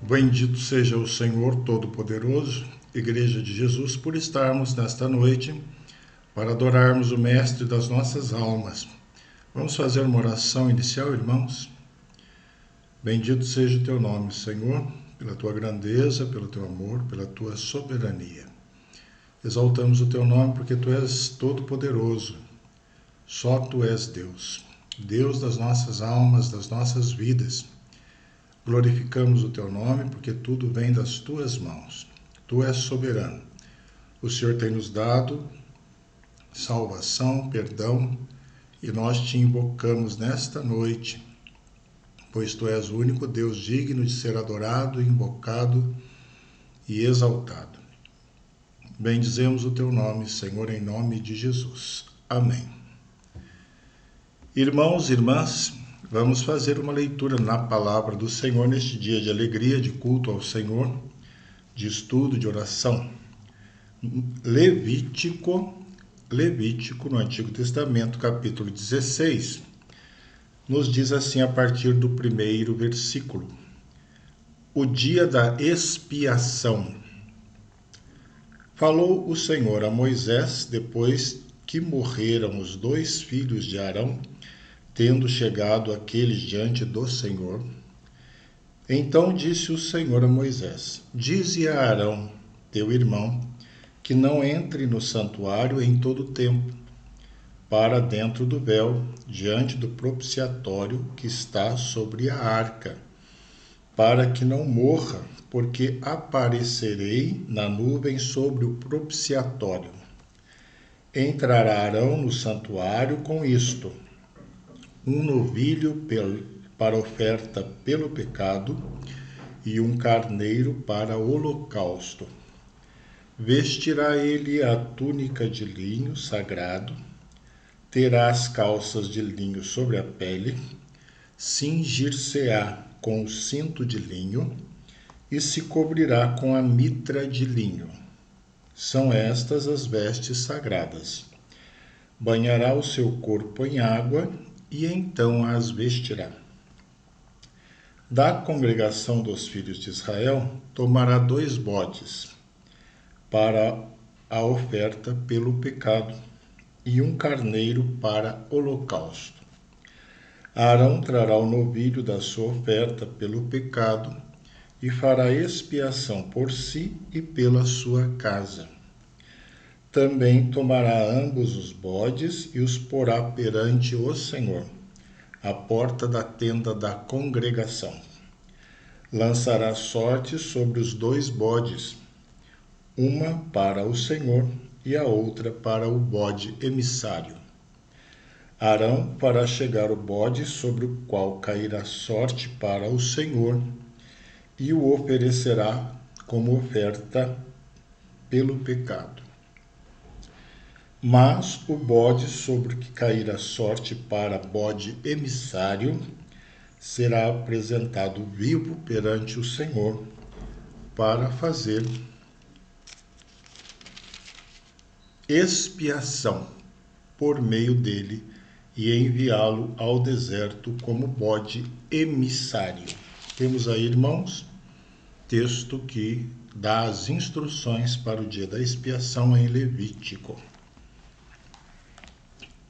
Bendito seja o Senhor Todo-Poderoso, Igreja de Jesus, por estarmos nesta noite para adorarmos o Mestre das nossas almas. Vamos fazer uma oração inicial, irmãos? Bendito seja o teu nome, Senhor, pela tua grandeza, pelo teu amor, pela tua soberania. Exaltamos o teu nome porque tu és todo-poderoso. Só tu és Deus, Deus das nossas almas, das nossas vidas. Glorificamos o teu nome porque tudo vem das tuas mãos. Tu és soberano. O Senhor tem nos dado salvação, perdão, e nós te invocamos nesta noite, pois tu és o único Deus digno de ser adorado, invocado e exaltado. Bendizemos o teu nome, Senhor, em nome de Jesus. Amém. Irmãos e irmãs, vamos fazer uma leitura na palavra do Senhor neste dia de alegria, de culto ao Senhor, de estudo, de oração. Levítico no Antigo Testamento, capítulo 16, nos diz assim a partir do primeiro versículo: o dia da expiação. Falou o Senhor a Moisés depois que morreram os 2 filhos de Arão, tendo chegado aqueles diante do Senhor. Então disse o Senhor a Moisés: dize a Arão, teu irmão, que não entre no santuário em todo o tempo, para dentro do véu, diante do propiciatório que está sobre a arca, para que não morra, porque aparecerei na nuvem sobre o propiciatório. Entrará Arão no santuário com isto: um novilho para oferta pelo pecado e um carneiro para holocausto. Vestirá ele a túnica de linho sagrado, terá as calças de linho sobre a pele, cingir-se-á com o cinto de linho e se cobrirá com a mitra de linho. São estas as vestes sagradas. Banhará o seu corpo em água e então as vestirá. Da congregação dos filhos de Israel tomará 2 bodes para a oferta pelo pecado e um carneiro para holocausto. Arão trará o novilho da sua oferta pelo pecado e fará expiação por si e pela sua casa. Também tomará ambos os bodes e os porá perante o Senhor, à porta da tenda da congregação. Lançará sorte sobre os 2 bodes, uma para o Senhor e a outra para o bode emissário. Arão fará chegar o bode sobre o qual cairá sorte para o Senhor e o oferecerá como oferta pelo pecado. Mas o bode sobre o que cair a sorte para bode emissário será apresentado vivo perante o Senhor para fazer expiação por meio dele e enviá-lo ao deserto como bode emissário. Temos aí, irmãos, texto que dá as instruções para o dia da expiação em Levítico.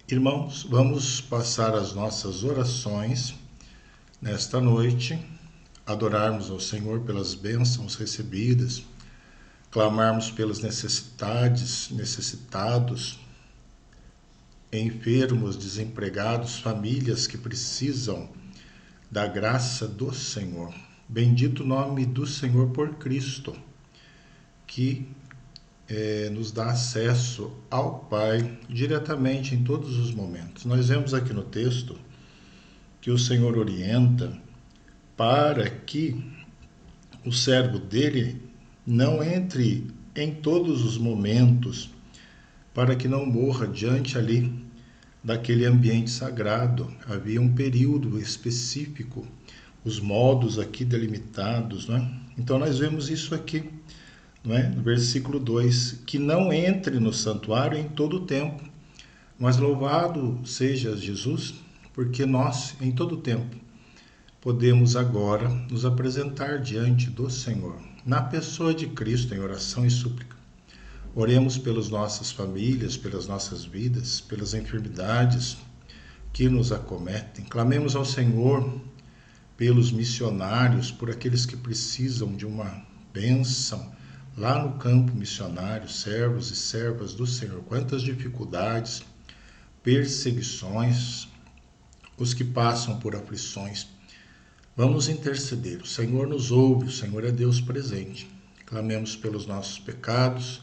Irmãos, vamos passar as nossas orações nesta noite, adorarmos ao Senhor pelas bênçãos recebidas, clamarmos pelas necessitados, enfermos, desempregados, famílias que precisam da graça do Senhor. Bendito o nome do Senhor por Cristo, que nos dá acesso ao Pai diretamente em todos os momentos. Nós vemos aqui no texto que o Senhor orienta para que o servo dele não entre em todos os momentos, para que não morra diante ali daquele ambiente sagrado. Havia um período específico, os modos aqui delimitados, não é? Então nós vemos isso aqui, não é? No versículo 2, que não entre no santuário em todo o tempo. Mas louvado seja Jesus, porque nós, em todo o tempo, podemos agora nos apresentar diante do Senhor, na pessoa de Cristo, em oração e súplica. Oremos pelas nossas famílias, pelas nossas vidas, pelas enfermidades que nos acometem. Clamemos ao Senhor pelos missionários, por aqueles que precisam de uma bênção lá no campo missionário, servos e servas do Senhor. Quantas dificuldades, perseguições, os que passam por aflições. Vamos interceder. O Senhor nos ouve, o Senhor é Deus presente. Clamemos pelos nossos pecados,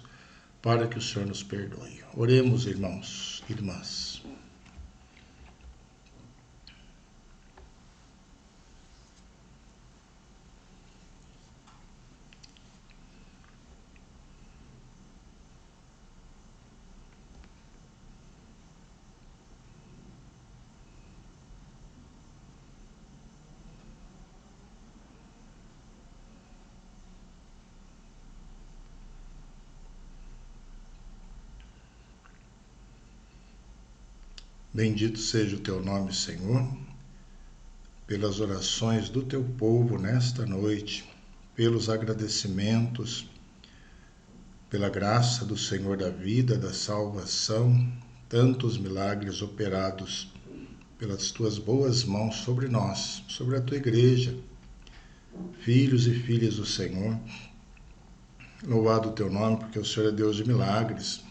para que o Senhor nos perdoe. Oremos, irmãos e irmãs. Bendito seja o teu nome, Senhor, pelas orações do teu povo nesta noite, pelos agradecimentos, pela graça do Senhor da vida, da salvação, tantos milagres operados pelas tuas boas mãos sobre nós, sobre a tua igreja, filhos e filhas do Senhor. Louvado o teu nome, porque o Senhor é Deus de milagres.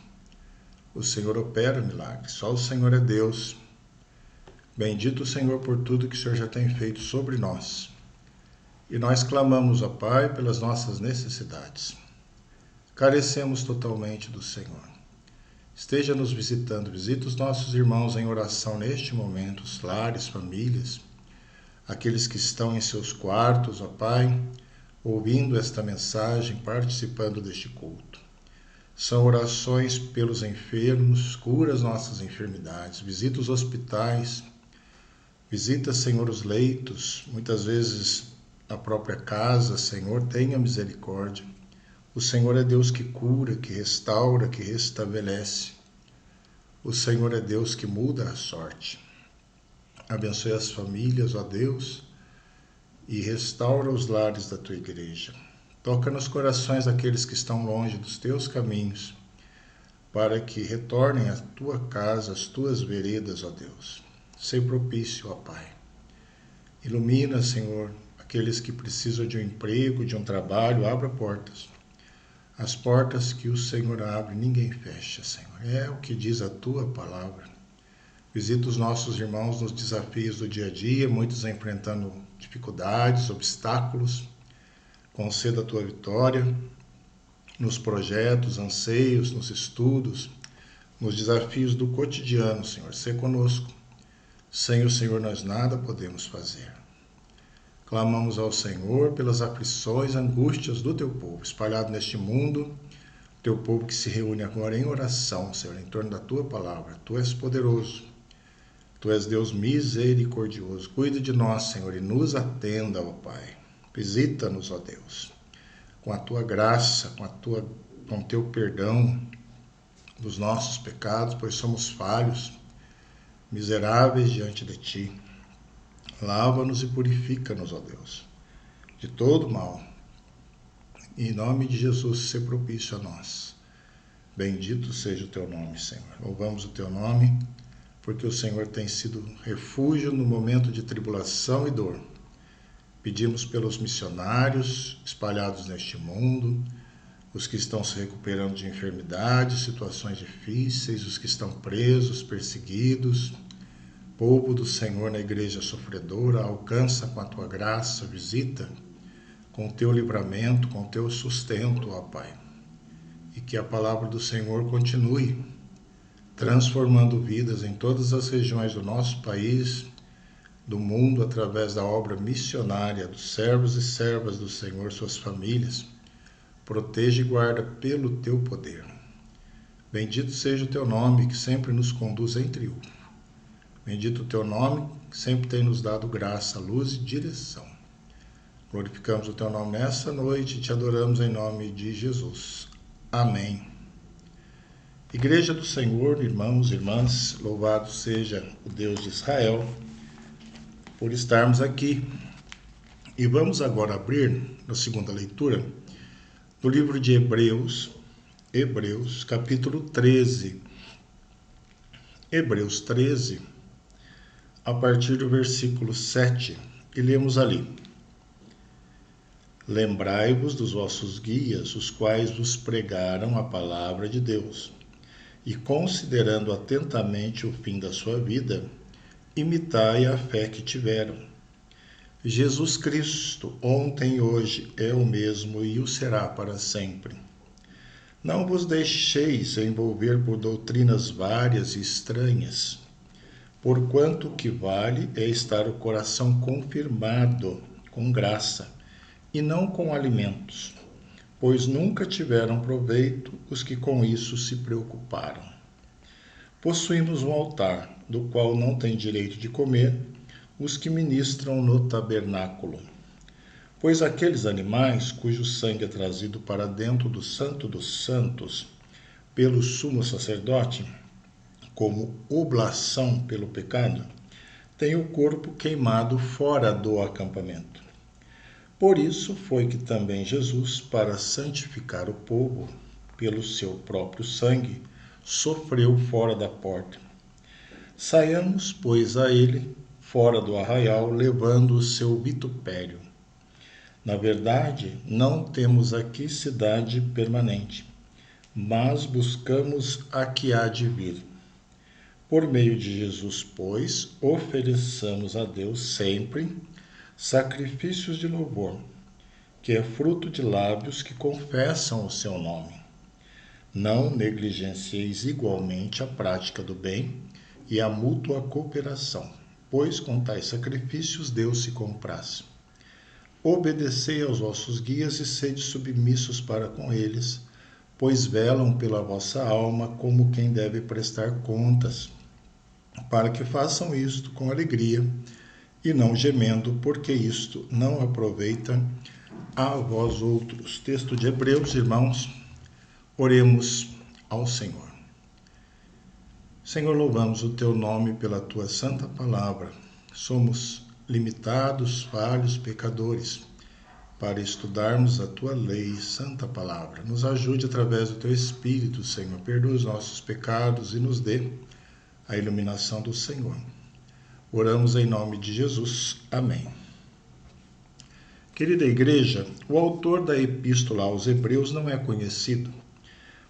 O Senhor opera milagres, só o Senhor é Deus. Bendito o Senhor por tudo que o Senhor já tem feito sobre nós. E nós clamamos, ó Pai, pelas nossas necessidades. Carecemos totalmente do Senhor. Esteja nos visitando, visita os nossos irmãos em oração neste momento, os lares, famílias, aqueles que estão em seus quartos, ó Pai, ouvindo esta mensagem, participando deste culto. São orações pelos enfermos, cura as nossas enfermidades, visita os hospitais, visita, Senhor, os leitos, muitas vezes a própria casa, Senhor, tenha misericórdia. O Senhor é Deus que cura, que restaura, que restabelece. O Senhor é Deus que muda a sorte. Abençoe as famílias, ó Deus, e restaura os lares da tua igreja. Toca nos corações daqueles que estão longe dos teus caminhos, para que retornem à tua casa, às tuas veredas, ó Deus. Sei propício, ó Pai. Ilumina, Senhor, aqueles que precisam de um emprego, de um trabalho, abra portas. As portas que o Senhor abre, ninguém fecha, Senhor. É o que diz a tua palavra. Visita os nossos irmãos nos desafios do dia a dia, muitos enfrentando dificuldades, obstáculos. Conceda a tua vitória nos projetos, anseios, nos estudos, nos desafios do cotidiano, Senhor. Sê conosco. Sem o Senhor nós nada podemos fazer. Clamamos ao Senhor pelas aflições, angústias do teu povo, espalhado neste mundo, teu povo que se reúne agora em oração, Senhor, em torno da tua palavra. Tu és poderoso, tu és Deus misericordioso. Cuide de nós, Senhor, e nos atenda, ó Pai. Visita-nos, ó Deus, com a tua graça, com o teu perdão dos nossos pecados, pois somos falhos, miseráveis diante de ti. Lava-nos e purifica-nos, ó Deus, de todo mal. Em nome de Jesus, seja propício a nós. Bendito seja o teu nome, Senhor. Louvamos o teu nome, porque o Senhor tem sido refúgio no momento de tribulação e dor. Pedimos pelos missionários espalhados neste mundo, os que estão se recuperando de enfermidades, situações difíceis, os que estão presos, perseguidos. Povo do Senhor na igreja sofredora, alcança com a tua graça, visita com o teu livramento, com o teu sustento, ó Pai. E que a palavra do Senhor continue transformando vidas em todas as regiões do nosso país, do mundo, através da obra missionária dos servos e servas do Senhor, suas famílias. Protege e guarda pelo teu poder. Bendito seja o teu nome, que sempre nos conduz em triunfo. Bendito o teu nome, que sempre tem nos dado graça, luz e direção. Glorificamos o teu nome nessa noite e te adoramos em nome de Jesus. Amém. Igreja do Senhor, irmãos e irmãs, louvado seja o Deus de Israel, por estarmos aqui E vamos agora abrir, na segunda leitura, no livro de Hebreus, capítulo 13. Hebreus 13, a partir do versículo 7, e lemos ali: Lembrai-vos dos vossos guias, os quais vos pregaram a palavra de Deus, e considerando atentamente o fim da sua vida, imitai a fé que tiveram. Jesus Cristo, ontem e hoje, é o mesmo e o será para sempre. Não vos deixeis envolver por doutrinas várias e estranhas, porquanto o que vale é estar o coração confirmado com graça, e não com alimentos, pois nunca tiveram proveito os que com isso se preocuparam. Possuímos um altar, do qual não têm direito de comer os que ministram no tabernáculo. Pois aqueles animais cujo sangue é trazido para dentro do Santo dos Santos pelo sumo sacerdote, como oblação pelo pecado, têm o corpo queimado fora do acampamento. Por isso foi que também Jesus, para santificar o povo, pelo seu próprio sangue, sofreu fora da porta. Saiamos, pois, a ele, fora do arraial, levando o seu vitupério. Na verdade, não temos aqui cidade permanente, mas buscamos a que há de vir. Por meio de Jesus, pois, ofereçamos a Deus sempre sacrifícios de louvor, que é fruto de lábios que confessam o seu nome. Não negligencieis igualmente a prática do bem e a mútua cooperação, pois com tais sacrifícios Deus se compraz. Obedecei aos vossos guias e sede submissos para com eles, pois velam pela vossa alma como quem deve prestar contas, para que façam isto com alegria e não gemendo, porque isto não aproveita a vós outros. Texto de Hebreus, irmãos, oremos ao Senhor. Senhor, louvamos o teu nome pela tua santa palavra. Somos limitados, falhos, pecadores, para estudarmos a tua lei, santa palavra. Nos ajude através do teu Espírito, Senhor. Perdoa os nossos pecados e nos dê a iluminação do Senhor. Oramos em nome de Jesus. Amém. Querida igreja, o autor da epístola aos Hebreus não é conhecido,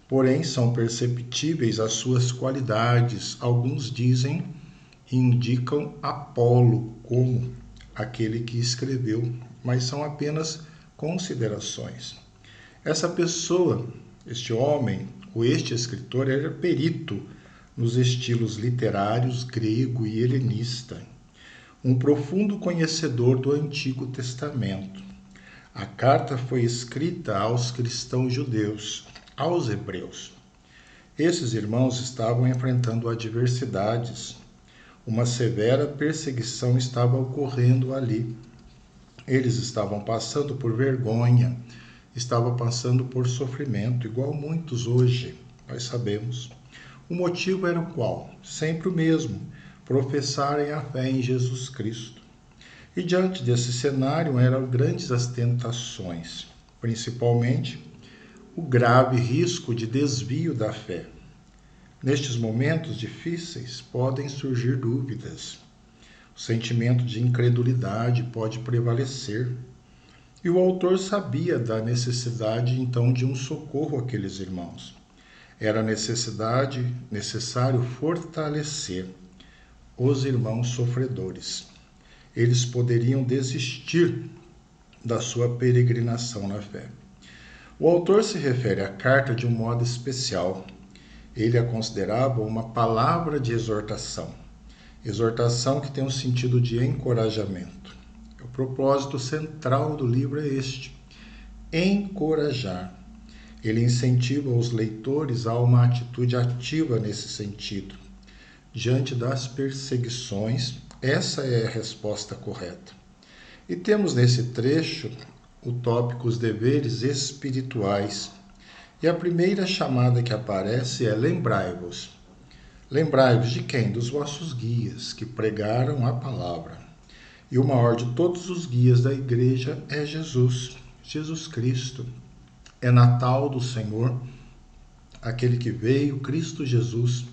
porém são perceptíveis as suas qualidades. Alguns dizem e indicam Apolo como aquele que escreveu, mas são apenas considerações. Essa pessoa, este homem, ou este escritor, era perito nos estilos literários grego e helenista, um profundo conhecedor do Antigo Testamento. A carta foi escrita aos cristãos judeus, aos hebreus. Esses irmãos estavam enfrentando adversidades. Uma severa perseguição estava ocorrendo ali. Eles estavam passando por vergonha, estavam passando por sofrimento, igual muitos hoje, nós sabemos. O motivo era o qual? Sempre o mesmo, professarem a fé em Jesus Cristo. E diante desse cenário eram grandes as tentações, principalmente o grave risco de desvio da fé. Nestes momentos difíceis podem surgir dúvidas. O sentimento de incredulidade pode prevalecer. E o autor sabia da necessidade, então, de um socorro àqueles irmãos. Era necessário fortalecer os irmãos sofredores. Eles poderiam desistir da sua peregrinação na fé. O autor se refere à carta de um modo especial. Ele a considerava uma palavra de exortação. Exortação que tem um sentido de encorajamento. O propósito central do livro é este: encorajar. Ele incentiva os leitores a uma atitude ativa nesse sentido. Diante das perseguições, essa é a resposta correta. E temos nesse trecho o tópico os deveres espirituais. E a primeira chamada que aparece é lembrai-vos. Lembrai-vos de quem? Dos vossos guias, que pregaram a palavra. E o maior de todos os guias da igreja é Jesus Cristo. É Natal do Senhor, aquele que veio, Cristo Jesus.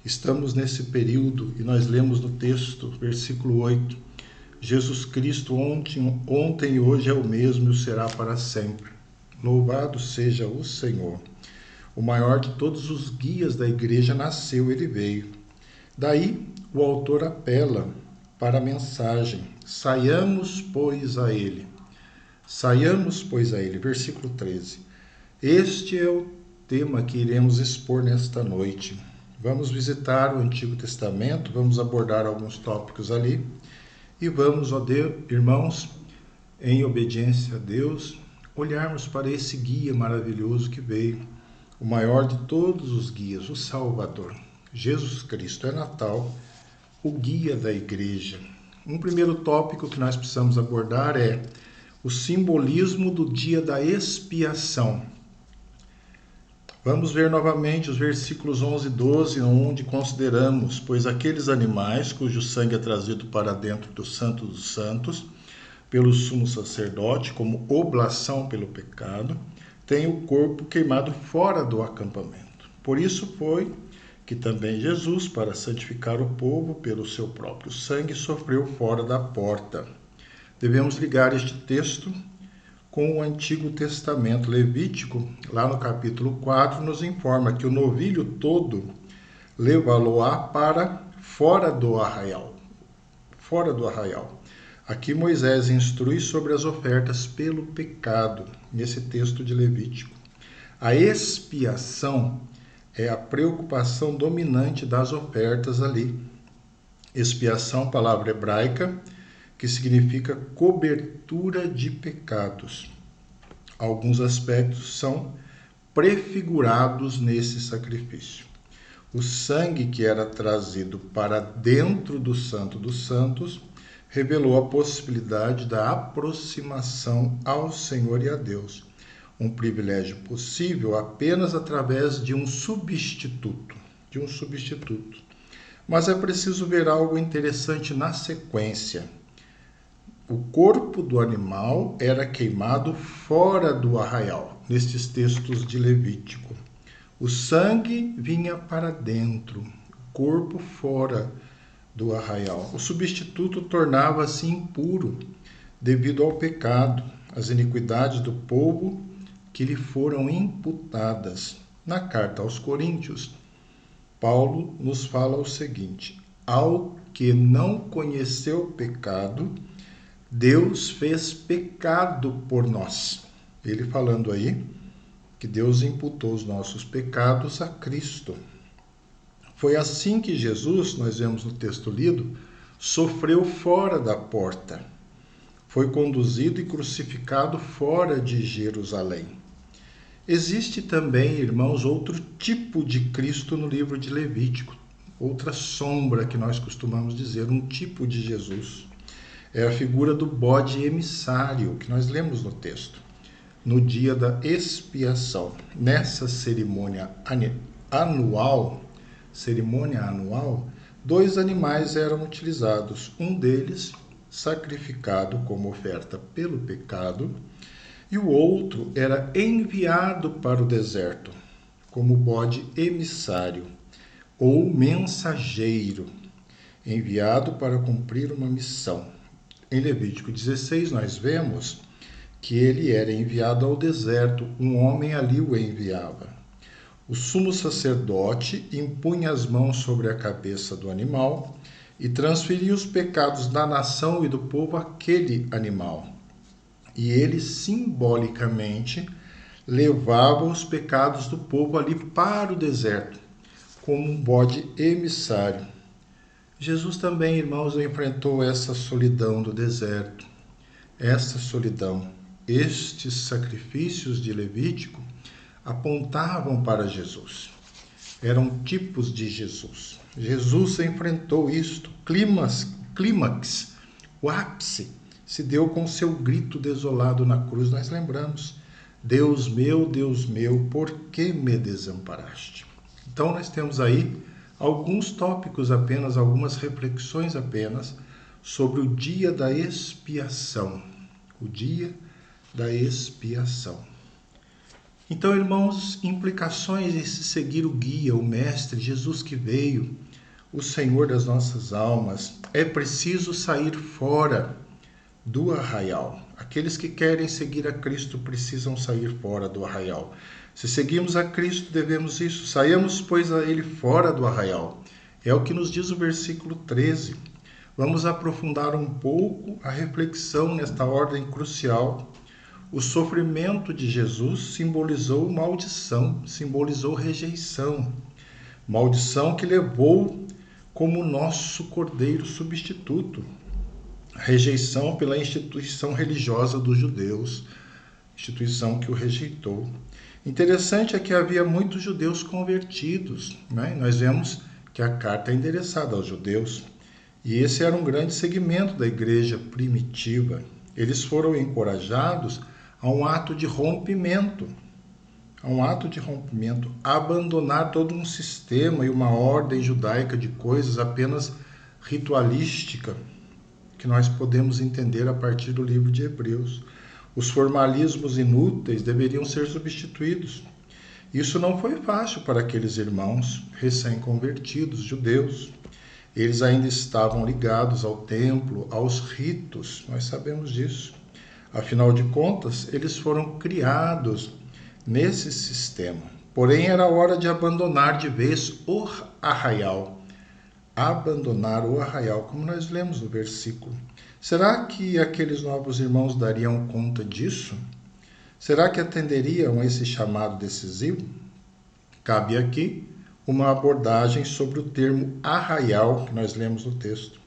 Estamos nesse período e nós lemos no texto, versículo 8, Jesus Cristo ontem e hoje é o mesmo e o será para sempre. Louvado seja o Senhor. O maior de todos os guias da igreja nasceu, ele veio. Daí o autor apela para a mensagem: saiamos, pois, a ele. Saiamos, pois, a ele. Versículo 13. Este é o tema que iremos expor nesta noite. Vamos visitar o Antigo Testamento, vamos abordar alguns tópicos ali e vamos, ó Deus, irmãos, em obediência a Deus, olharmos para esse guia maravilhoso que veio, o maior de todos os guias, o Salvador, Jesus Cristo. É Natal, o guia da igreja. Um primeiro tópico que nós precisamos abordar é o simbolismo do dia da expiação. Vamos ver novamente os versículos 11 e 12, onde consideramos: pois aqueles animais cujo sangue é trazido para dentro do Santo dos Santos, pelo sumo sacerdote, como oblação pelo pecado, têm o corpo queimado fora do acampamento. Por isso foi que também Jesus, para santificar o povo pelo seu próprio sangue, sofreu fora da porta. Devemos ligar este texto com o Antigo Testamento. Levítico, lá no capítulo 4, nos informa que o novilho todo levá-lo-á para fora do arraial. Fora do arraial. Aqui Moisés instrui sobre as ofertas pelo pecado, nesse texto de Levítico. A expiação é a preocupação dominante das ofertas ali. Expiação, palavra hebraica, que significa cobertura de pecados. Alguns aspectos são prefigurados nesse sacrifício. O sangue que era trazido para dentro do Santo dos Santos revelou a possibilidade da aproximação ao Senhor e a Deus, um privilégio possível apenas através de um substituto. Mas é preciso ver algo interessante na sequência. O corpo do animal era queimado fora do arraial, nestes textos de Levítico. O sangue vinha para dentro, o corpo fora do arraial. O substituto tornava-se impuro devido ao pecado, às iniquidades do povo que lhe foram imputadas. Na carta aos Coríntios, Paulo nos fala o seguinte: ao que não conheceu o pecado, Deus fez pecado por nós. Ele falando aí que Deus imputou os nossos pecados a Cristo. Foi assim que Jesus, nós vemos no texto lido, sofreu fora da porta. Foi conduzido e crucificado fora de Jerusalém. Existe também, irmãos, outro tipo de Cristo no livro de Levítico. Outra sombra que nós costumamos dizer, um tipo de Jesus. É a figura do bode emissário, que nós lemos no texto, no dia da expiação. Nessa cerimônia anual, 2 animais eram utilizados. Um deles sacrificado como oferta pelo pecado, e o outro era enviado para o deserto, como bode emissário ou mensageiro, enviado para cumprir uma missão. Em Levítico 16, nós vemos que ele era enviado ao deserto, um homem ali o enviava. O sumo sacerdote impunha as mãos sobre a cabeça do animal e transferia os pecados da nação e do povo àquele animal. E ele simbolicamente levava os pecados do povo ali para o deserto, como um bode emissário. Jesus também, irmãos, enfrentou essa solidão do deserto, essa solidão. Estes sacrifícios de Levítico apontavam para Jesus. Eram tipos de Jesus. Jesus enfrentou isto. Clímax, o ápice, se deu com seu grito desolado na cruz. Nós lembramos: Deus meu, por que me desamparaste? Então nós temos aí alguns tópicos apenas, algumas reflexões apenas sobre o dia da expiação. O dia da expiação. Então, irmãos, implicações de se seguir o guia, o Mestre, Jesus que veio, o Senhor das nossas almas. É preciso sair fora do arraial. Aqueles que querem seguir a Cristo precisam sair fora do arraial. Se seguimos a Cristo, devemos isso. Saiamos, pois, a Ele fora do arraial. É o que nos diz o versículo 13. Vamos aprofundar um pouco a reflexão nesta ordem crucial. O sofrimento de Jesus simbolizou maldição, simbolizou rejeição. Maldição que levou como nosso cordeiro substituto. Rejeição pela instituição religiosa dos judeus, instituição que o rejeitou. Interessante é que havia muitos judeus convertidos, né? Nós vemos que a carta é endereçada aos judeus, e esse era um grande segmento da igreja primitiva. Eles foram encorajados a um ato de rompimento, abandonar todo um sistema e uma ordem judaica de coisas apenas ritualística, que nós podemos entender a partir do livro de Hebreus. Os formalismos inúteis deveriam ser substituídos. Isso não foi fácil para aqueles irmãos recém-convertidos, judeus. Eles ainda estavam ligados ao templo, aos ritos, nós sabemos disso. Afinal de contas, eles foram criados nesse sistema. Porém, era hora de abandonar de vez o arraial. Abandonar o arraial, como nós lemos no versículo. Será que aqueles novos irmãos dariam conta disso? Será que atenderiam a esse chamado decisivo? Cabe aqui uma abordagem sobre o termo arraial que nós lemos no texto.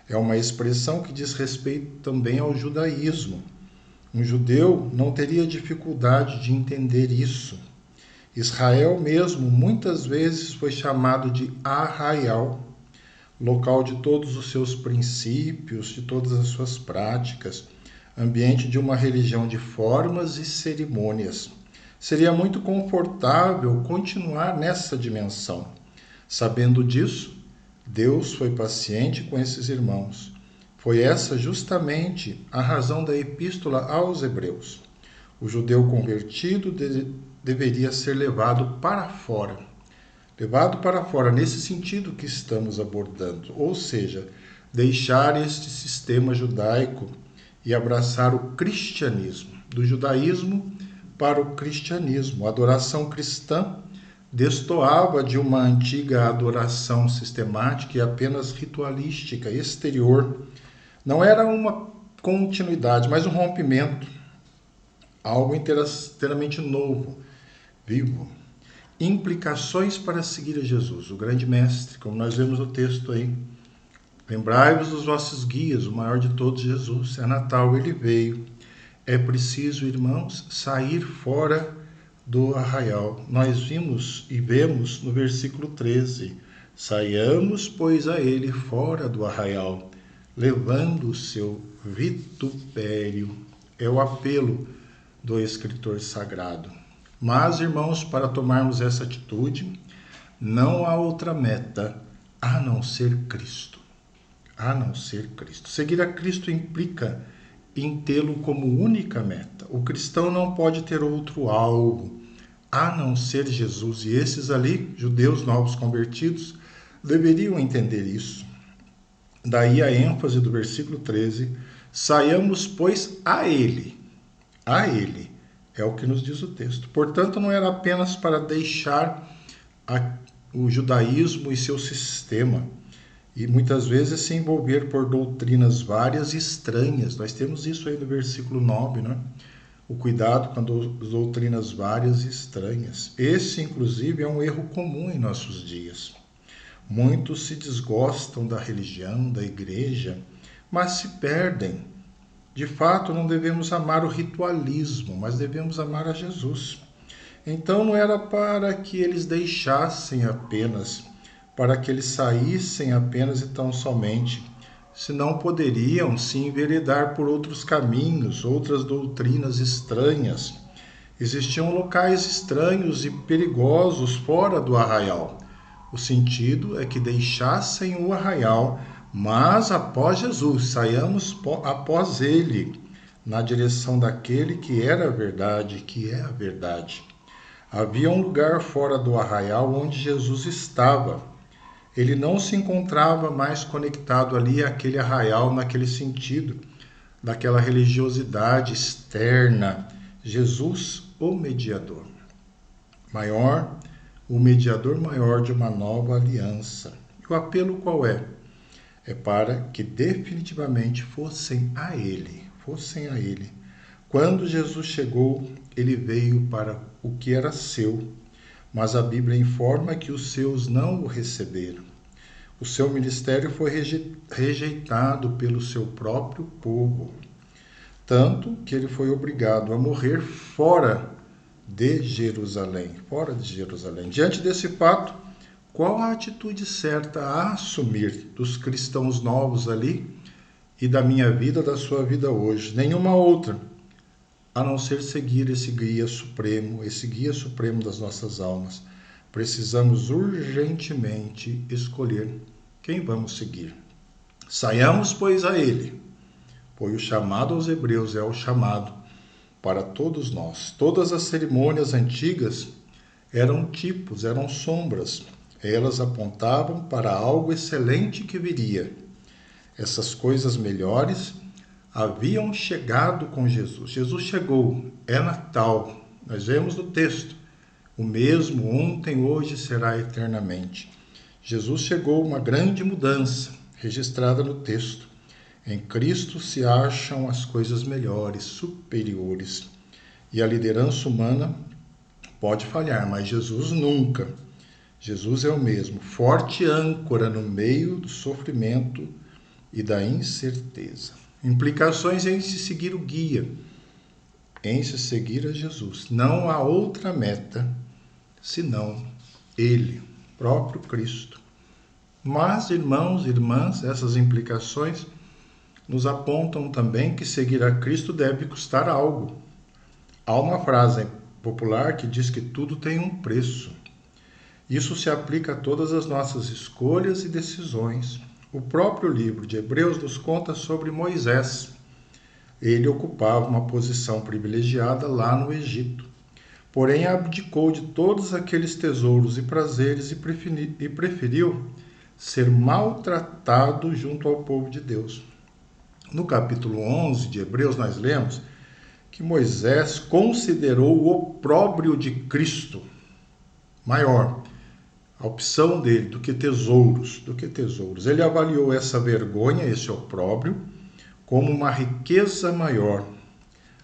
É uma expressão que diz respeito também ao judaísmo. Um judeu não teria dificuldade de entender isso. Israel mesmo muitas vezes foi chamado de arraial, local de todos os seus princípios, de todas as suas práticas, ambiente de uma religião de formas e cerimônias. Seria muito confortável continuar nessa dimensão. Sabendo disso, Deus foi paciente com esses irmãos. Foi essa justamente a razão da epístola aos Hebreus. O judeu convertido deveria ser levado para fora. Levado para fora, nesse sentido que estamos abordando, ou seja, deixar este sistema judaico e abraçar o cristianismo, do judaísmo para o cristianismo. A adoração cristã destoava de uma antiga adoração sistemática e apenas ritualística, exterior. Não era uma continuidade, mas um rompimento, algo inteiramente novo, vivo. Implicações para seguir a Jesus, o grande mestre, como nós vemos no texto aí. Lembrai-vos dos vossos guias, o maior de todos, Jesus. É Natal, ele veio. É preciso, irmãos, sair fora do arraial. Nós vimos e vemos no versículo 13. Saiamos, pois, a ele fora do arraial, levando o seu vitupério. É o apelo do escritor sagrado. Mas, irmãos, para tomarmos essa atitude, não há outra meta a não ser Cristo. A não ser Cristo. Seguir a Cristo implica em tê-lo como única meta. O cristão não pode ter outro algo a não ser Jesus. E esses ali, judeus novos convertidos, deveriam entender isso. Daí a ênfase do versículo 13, saiamos, pois, a Ele. A Ele. É o que nos diz o texto. Portanto, não era apenas para deixar o judaísmo e seu sistema, e muitas vezes se envolver por doutrinas várias e estranhas. Nós temos isso aí no versículo 9, né? O cuidado com as doutrinas várias e estranhas. Esse, inclusive, é um erro comum em nossos dias. Muitos se desgostam da religião, da igreja, mas se perdem. De fato, não devemos amar o ritualismo, mas devemos amar a Jesus. Então, não era para que eles deixassem apenas, para que eles saíssem apenas e tão somente, senão poderiam se enveredar por outros caminhos, outras doutrinas estranhas. Existiam locais estranhos e perigosos fora do arraial. O sentido é que deixassem o arraial Mas após Jesus, saiamos após ele, na direção daquele que era a verdade, que é a verdade. Havia um lugar fora do arraial onde Jesus estava. Ele não se encontrava mais conectado ali àquele arraial, naquele sentido, daquela religiosidade externa. Jesus, o mediador maior, o mediador maior de uma nova aliança. E o apelo qual é? É para que definitivamente fossem a Ele. Quando Jesus chegou, Ele veio para o que era seu, mas a Bíblia informa que os seus não o receberam. O seu ministério foi rejeitado pelo seu próprio povo, tanto que ele foi obrigado a morrer fora de Jerusalém. Diante desse fato, qual a atitude certa a assumir dos cristãos novos ali e da minha vida, da sua vida hoje? Nenhuma outra, a não ser seguir esse guia supremo das nossas almas. Precisamos urgentemente escolher quem vamos seguir. Saiamos, pois, a ele. Pois o chamado aos hebreus é o chamado para todos nós. Todas as cerimônias antigas eram tipos, eram sombras. Elas apontavam para algo excelente que viria. Essas coisas melhores haviam chegado com Jesus. Jesus chegou, é Natal. Nós vemos no texto, o mesmo ontem, hoje será eternamente. Jesus chegou, uma grande mudança registrada no texto. Em Cristo se acham as coisas melhores, superiores. E a liderança humana pode falhar, mas Jesus nunca. Jesus é o mesmo, forte âncora no meio do sofrimento e da incerteza. Implicações em se seguir o guia, em se seguir a Jesus. Não há outra meta senão Ele, próprio Cristo. Mas, irmãos e irmãs, essas implicações nos apontam também que seguir a Cristo deve custar algo. Há uma frase popular que diz que tudo tem um preço. Isso se aplica a todas as nossas escolhas e decisões. O próprio livro de Hebreus nos conta sobre Moisés. Ele ocupava uma posição privilegiada lá no Egito. Porém, abdicou de todos aqueles tesouros e prazeres e preferiu ser maltratado junto ao povo de Deus. No capítulo 11 de Hebreus, nós lemos que Moisés considerou o opróbrio de Cristo maior, a opção dele, do que tesouros. Ele avaliou essa vergonha, esse opróbrio, como uma riqueza maior.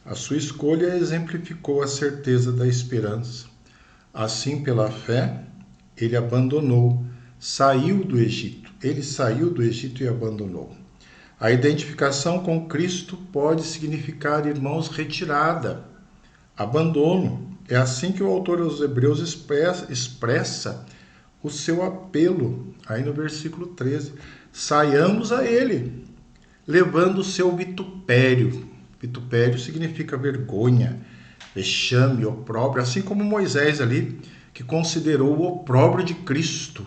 A sua escolha exemplificou a certeza da esperança. Assim, pela fé, ele saiu do Egito. Ele saiu do Egito e abandonou. A identificação com Cristo pode significar, irmãos, retirada, abandono. É assim que o autor aos Hebreus expressa o seu apelo, aí no versículo 13. Saiamos a ele, levando o seu vitupério. Vitupério significa vergonha, vexame, opróbrio, assim como Moisés ali, que considerou o opróbrio de Cristo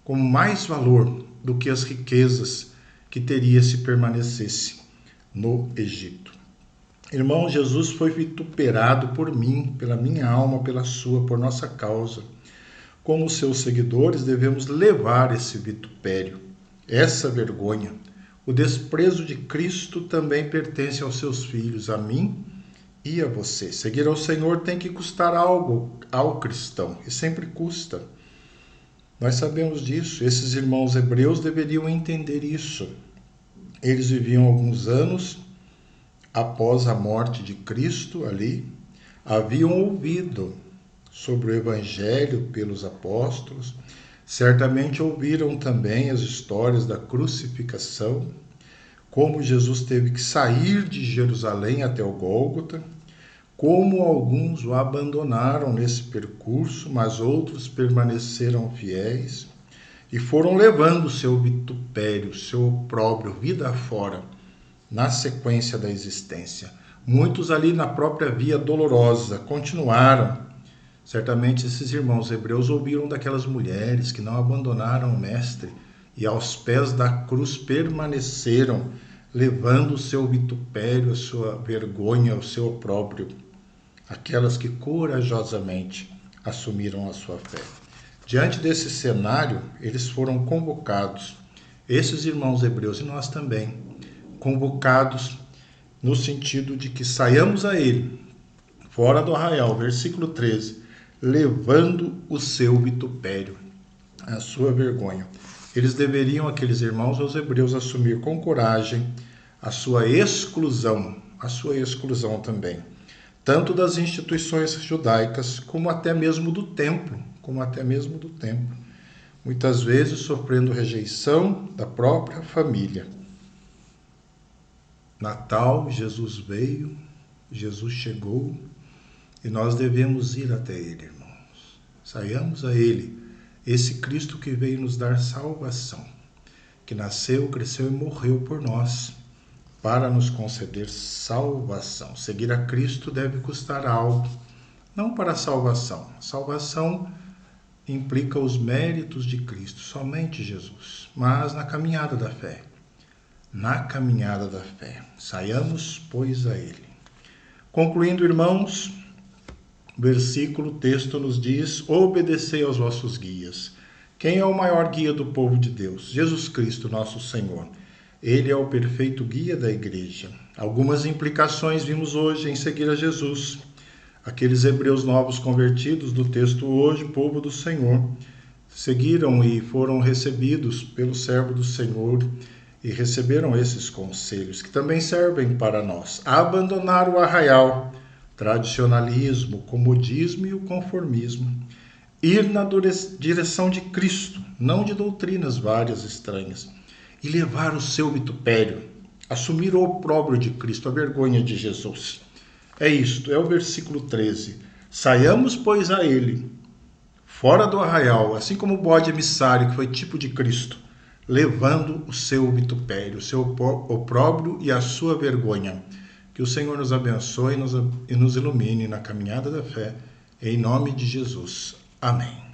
como mais valor do que as riquezas que teria se permanecesse no Egito. Irmão, Jesus foi vituperado por mim, pela minha alma, pela sua, por nossa causa. Como seus seguidores, devemos levar esse vitupério, essa vergonha. O desprezo de Cristo também pertence aos seus filhos, a mim e a você. Seguir ao Senhor tem que custar algo ao cristão, e sempre custa. Nós sabemos disso. Esses irmãos hebreus deveriam entender isso. Eles viviam alguns anos após a morte de Cristo ali, haviam ouvido sobre o Evangelho pelos apóstolos, certamente ouviram também as histórias da crucificação, como Jesus teve que sair de Jerusalém até o Gólgota, como alguns o abandonaram nesse percurso, mas outros permaneceram fiéis e foram levando seu vitupério, seu opróbrio, vida afora, na sequência da existência. Muitos ali na própria via dolorosa continuaram. Certamente esses irmãos hebreus ouviram daquelas mulheres que não abandonaram o mestre, e aos pés da cruz permaneceram, levando o seu vitupério, a sua vergonha, o seu opróbrio, aquelas que corajosamente assumiram a sua fé. Diante desse cenário, eles foram convocados, esses irmãos hebreus e nós também, convocados no sentido de que saiamos a ele, fora do arraial, versículo 13, levando o seu vitupério, a sua vergonha. Eles deveriam, aqueles irmãos, os hebreus, assumir com coragem a sua exclusão também, tanto das instituições judaicas, como até mesmo do templo, muitas vezes sofrendo rejeição da própria família. Natal, Jesus veio, Jesus chegou, e nós devemos ir até ele, irmãos. Saiamos a ele, esse Cristo que veio nos dar salvação, que nasceu, cresceu e morreu por nós, para nos conceder salvação. Seguir a Cristo deve custar algo, não para a salvação. Salvação implica os méritos de Cristo, somente Jesus, mas na caminhada da fé. Saiamos, pois, a ele. Concluindo, irmãos, o texto nos diz: obedecei aos vossos guias. Quem é o maior guia do povo de Deus? Jesus Cristo, nosso Senhor. Ele é o perfeito guia da igreja. Algumas implicações vimos hoje em seguir a Jesus. Aqueles hebreus novos convertidos do texto hoje, povo do Senhor, seguiram e foram recebidos pelo servo do Senhor e receberam esses conselhos que também servem para nós. Abandonar o arraial, tradicionalismo, comodismo e o conformismo. Ir na direção de Cristo, não de doutrinas várias estranhas. E levar o seu vitupério, assumir o opróbrio de Cristo, a vergonha de Jesus. É isto, é o versículo 13. Saiamos, pois, a ele, fora do arraial, assim como o bode emissário, que foi tipo de Cristo, levando o seu vitupério, o seu opróbrio e a sua vergonha. Que o Senhor nos abençoe e nos ilumine na caminhada da fé, em nome de Jesus. Amém.